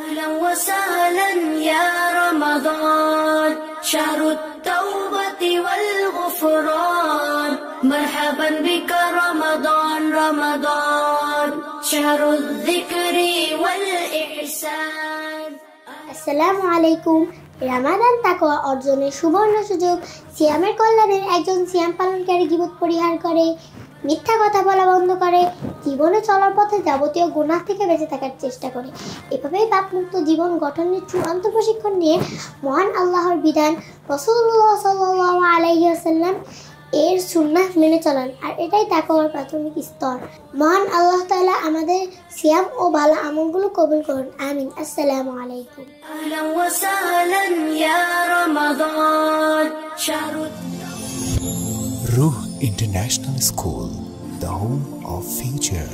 أهلا وسهلا يا رمضان شهر التوبة والغفران مرحبا بك رمضان رمضان شهر الذكر والإحسان আসসালামু আলাইকুম। রামাদান তাকওয়া অর্জনের সুবর্ণ সুযোগ। সিয়ামের কল্যাণের একজন সিয়াম পালনকারী গীবত পরিহার করে, মিথ্যা কথা বলা বন্ধ করে, জীবনে চলার পথে যাবতীয় গুনাহ থেকে বেঁচে থাকার চেষ্টা করে। এভাবেই পাপমুক্ত জীবন গঠনের চূড়ান্ত প্রশিক্ষণ নিয়ে মহান আল্লাহর বিধান রাসূলুল্লাহ সাল্লাল্লাহু আলাইহি ওয়াসাল্লাম এর সুন্নাহ মেনে চলান, আর এটাই তাকওয়ার প্রাথমিক স্তর। মহান আল্লাহ তাআলা আমাদের সিয়াম ও ভালো আমলগুলো কবুল করুন, আমিন। আসসালামু আলাইকুম। أهلا وسهلا يا رمضان شهر Ruh International School, the home of future.